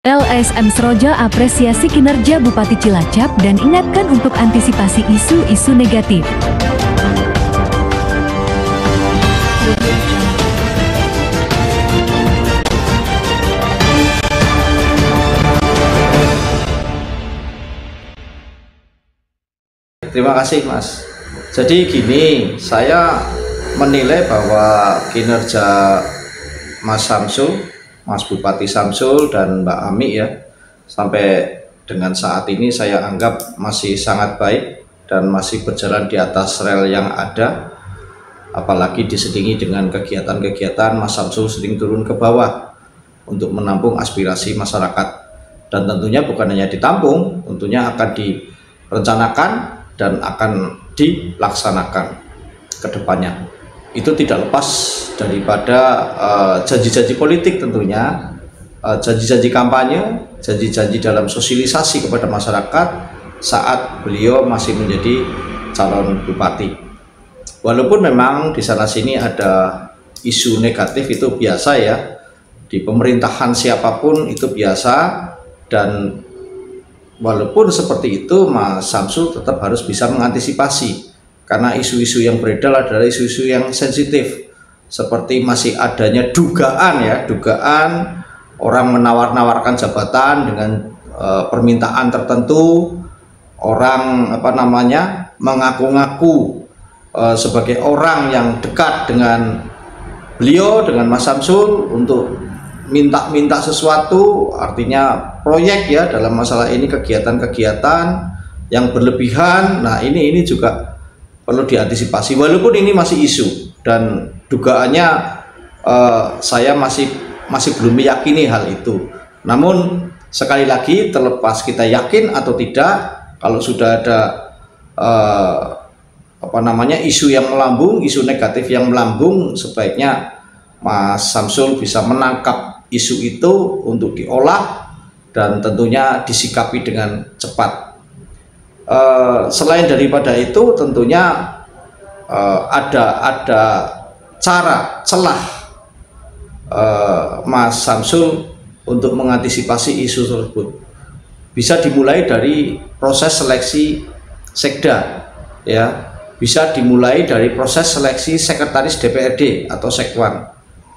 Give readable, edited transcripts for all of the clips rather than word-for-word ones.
LSM Seroja apresiasi kinerja Bupati Cilacap dan ingatkan untuk antisipasi isu-isu negatif. Terima kasih Mas. Jadi gini, saya menilai bahwa kinerja Mas Samsul, Mas Bupati Samsul dan Mbak Ami ya, sampai dengan saat ini saya anggap masih sangat baik dan masih berjalan di atas rel yang ada. Apalagi diselingi dengan kegiatan-kegiatan Mas Samsul sering turun ke bawah untuk menampung aspirasi masyarakat. Dan tentunya bukan hanya ditampung, tentunya akan direncanakan dan akan dilaksanakan ke depannya. Itu tidak lepas daripada janji-janji politik tentunya, janji-janji kampanye, janji-janji dalam sosialisasi kepada masyarakat saat beliau masih menjadi calon bupati. Walaupun memang di sana sini ada isu negatif, itu biasa ya, di pemerintahan siapapun itu biasa, dan walaupun seperti itu Mas Samsul tetap harus bisa mengantisipasi, karena isu-isu yang beredar adalah isu-isu yang sensitif, seperti masih adanya dugaan ya, dugaan orang menawar-nawarkan jabatan dengan permintaan tertentu, orang mengaku-ngaku sebagai orang yang dekat dengan beliau, dengan Mas Samsul, untuk minta sesuatu, artinya proyek ya, dalam masalah ini kegiatan-kegiatan yang berlebihan. Nah ini juga perlu diantisipasi, walaupun ini masih isu dan dugaannya saya masih belum meyakini hal itu. Namun sekali lagi, terlepas kita yakin atau tidak, kalau sudah ada isu yang melambung, isu negatif yang melambung, sebaiknya Mas Samsul bisa menangkap isu itu untuk diolah dan tentunya disikapi dengan cepat. Selain daripada itu, tentunya ada celah Mas Samsul untuk mengantisipasi isu tersebut. Bisa dimulai dari proses seleksi sekda ya, bisa dimulai dari proses seleksi sekretaris DPRD atau sekwan,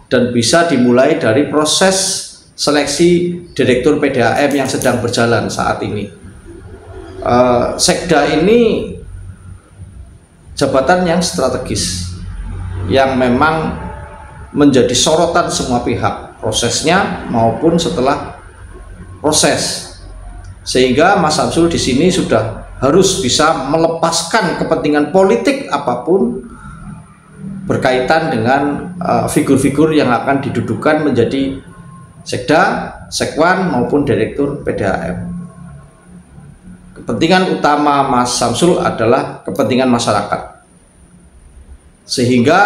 dan bisa dimulai dari proses seleksi direktur PDAM yang sedang berjalan saat ini. Sekda ini jabatan yang strategis, yang memang menjadi sorotan semua pihak, prosesnya maupun setelah proses, sehingga Mas Samsul di sini sudah harus bisa melepaskan kepentingan politik apapun berkaitan dengan figur-figur yang akan didudukan menjadi sekda, sekwan maupun direktur PDAM. Kepentingan utama Mas Samsul adalah kepentingan masyarakat, sehingga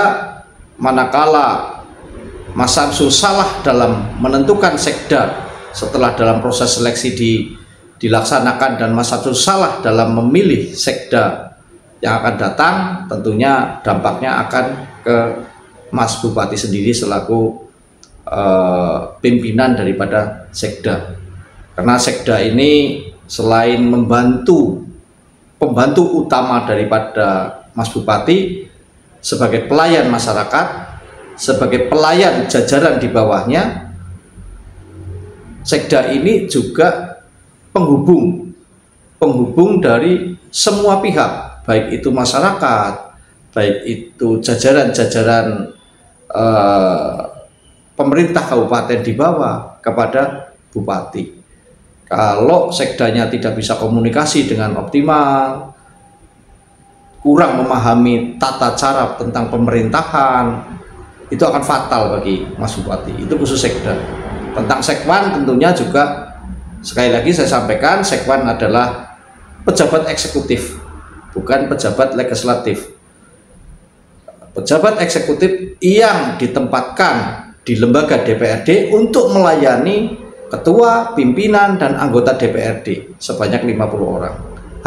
manakala Mas Samsul salah dalam menentukan sekda setelah dalam proses seleksi dilaksanakan, dan Mas Samsul salah dalam memilih sekda yang akan datang, tentunya dampaknya akan ke Mas Bupati sendiri selaku pimpinan daripada sekda. Karena sekda ini selain pembantu utama daripada Mas Bupati sebagai pelayan masyarakat, sebagai pelayan jajaran di bawahnya, sekda ini juga penghubung dari semua pihak, baik itu masyarakat, baik itu jajaran-jajaran pemerintah kabupaten di bawah kepada bupati. Kalau sekdanya tidak bisa komunikasi dengan optimal, kurang memahami tata cara tentang pemerintahan, itu akan fatal bagi Mas Bupati. Itu khusus sekda. Tentang sekwan tentunya juga, sekali lagi saya sampaikan, sekwan adalah pejabat eksekutif, bukan pejabat legislatif. Pejabat eksekutif yang ditempatkan di lembaga DPRD untuk melayani ketua, pimpinan, dan anggota DPRD sebanyak 50 orang.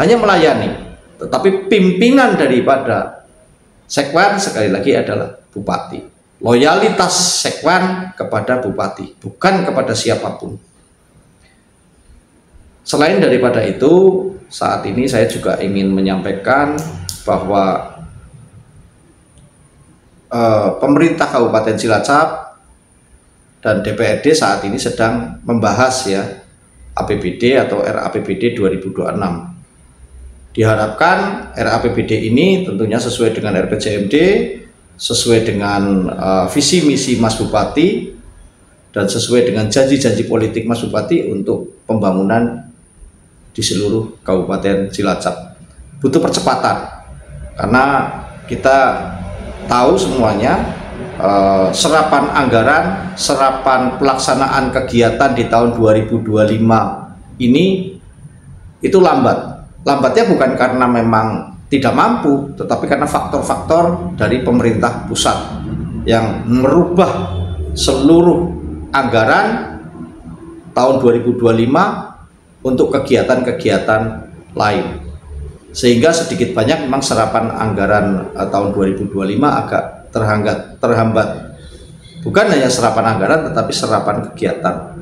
Hanya melayani, tetapi pimpinan daripada sekwan sekali lagi adalah bupati. Loyalitas sekwan kepada bupati, bukan kepada siapapun. Selain daripada itu, saat ini saya juga ingin menyampaikan bahwa pemerintah Kabupaten Cilacap dan DPRD saat ini sedang membahas ya APBD atau RAPBD 2026. Diharapkan RAPBD ini tentunya sesuai dengan RPJMD, sesuai dengan visi misi Mas Bupati, dan sesuai dengan janji-janji politik Mas Bupati untuk pembangunan di seluruh Kabupaten Cilacap. Butuh percepatan karena kita tahu semuanya serapan anggaran, serapan pelaksanaan kegiatan di tahun 2025 ini itu lambat. Lambatnya bukan karena memang tidak mampu, tetapi karena faktor-faktor dari pemerintah pusat yang merubah seluruh anggaran tahun 2025 untuk kegiatan-kegiatan lain. Sehingga sedikit banyak memang serapan anggaran tahun 2025 agak terhambat. Bukan hanya serapan anggaran tetapi serapan kegiatan.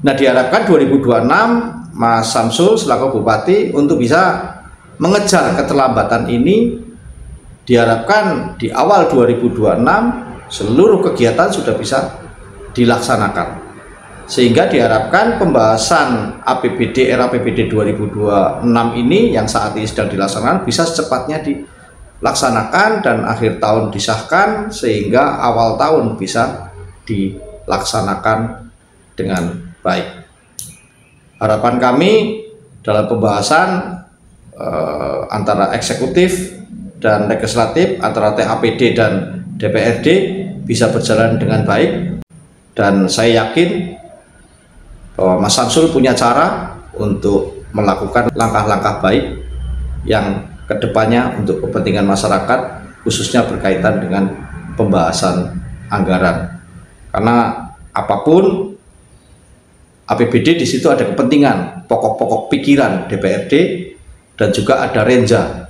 Nah, diharapkan 2026 Mas Samsul selaku Bupati untuk bisa mengejar keterlambatan ini, diharapkan di awal 2026 seluruh kegiatan sudah bisa dilaksanakan. Sehingga diharapkan pembahasan APBD RAPBD 2026 ini yang saat ini sedang dilaksanakan bisa secepatnya dilaksanakan dan akhir tahun disahkan sehingga awal tahun bisa dilaksanakan dengan baik. Harapan kami dalam pembahasan antara eksekutif dan legislatif, antara TAPD dan DPRD bisa berjalan dengan baik, dan saya yakin bahwa Mas Samsul punya cara untuk melakukan langkah-langkah baik yang kedepannya untuk kepentingan masyarakat, khususnya berkaitan dengan pembahasan anggaran. Karena apapun APBD di situ ada kepentingan, pokok-pokok pikiran DPRD, dan juga ada renja.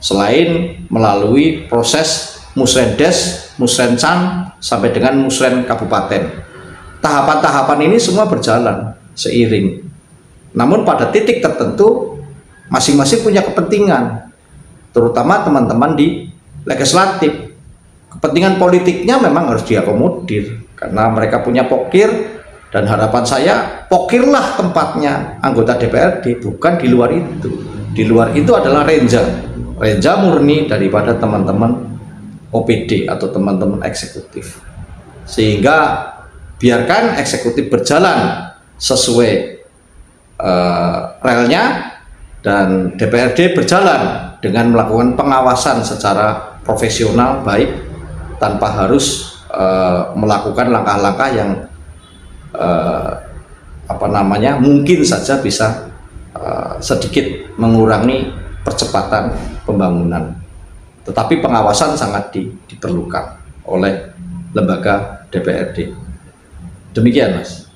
Selain melalui proses Musrendes, Musrencan, sampai dengan Musren Kabupaten. Tahapan-tahapan ini semua berjalan seiring. Namun pada titik tertentu masing-masing punya kepentingan, terutama teman-teman di legislatif. Kepentingan politiknya memang harus diakomodir karena mereka punya pokir, dan harapan saya pokirlah tempatnya anggota DPRD, bukan di luar itu. Di luar itu adalah renja murni daripada teman-teman OPD atau teman-teman eksekutif. Sehingga biarkan eksekutif berjalan sesuai relnya dan DPRD berjalan dengan melakukan pengawasan secara profesional baik, tanpa harus melakukan langkah-langkah yang mungkin saja bisa sedikit mengurangi percepatan pembangunan. Tetapi pengawasan sangat diperlukan oleh lembaga DPRD. Demikian, Mas.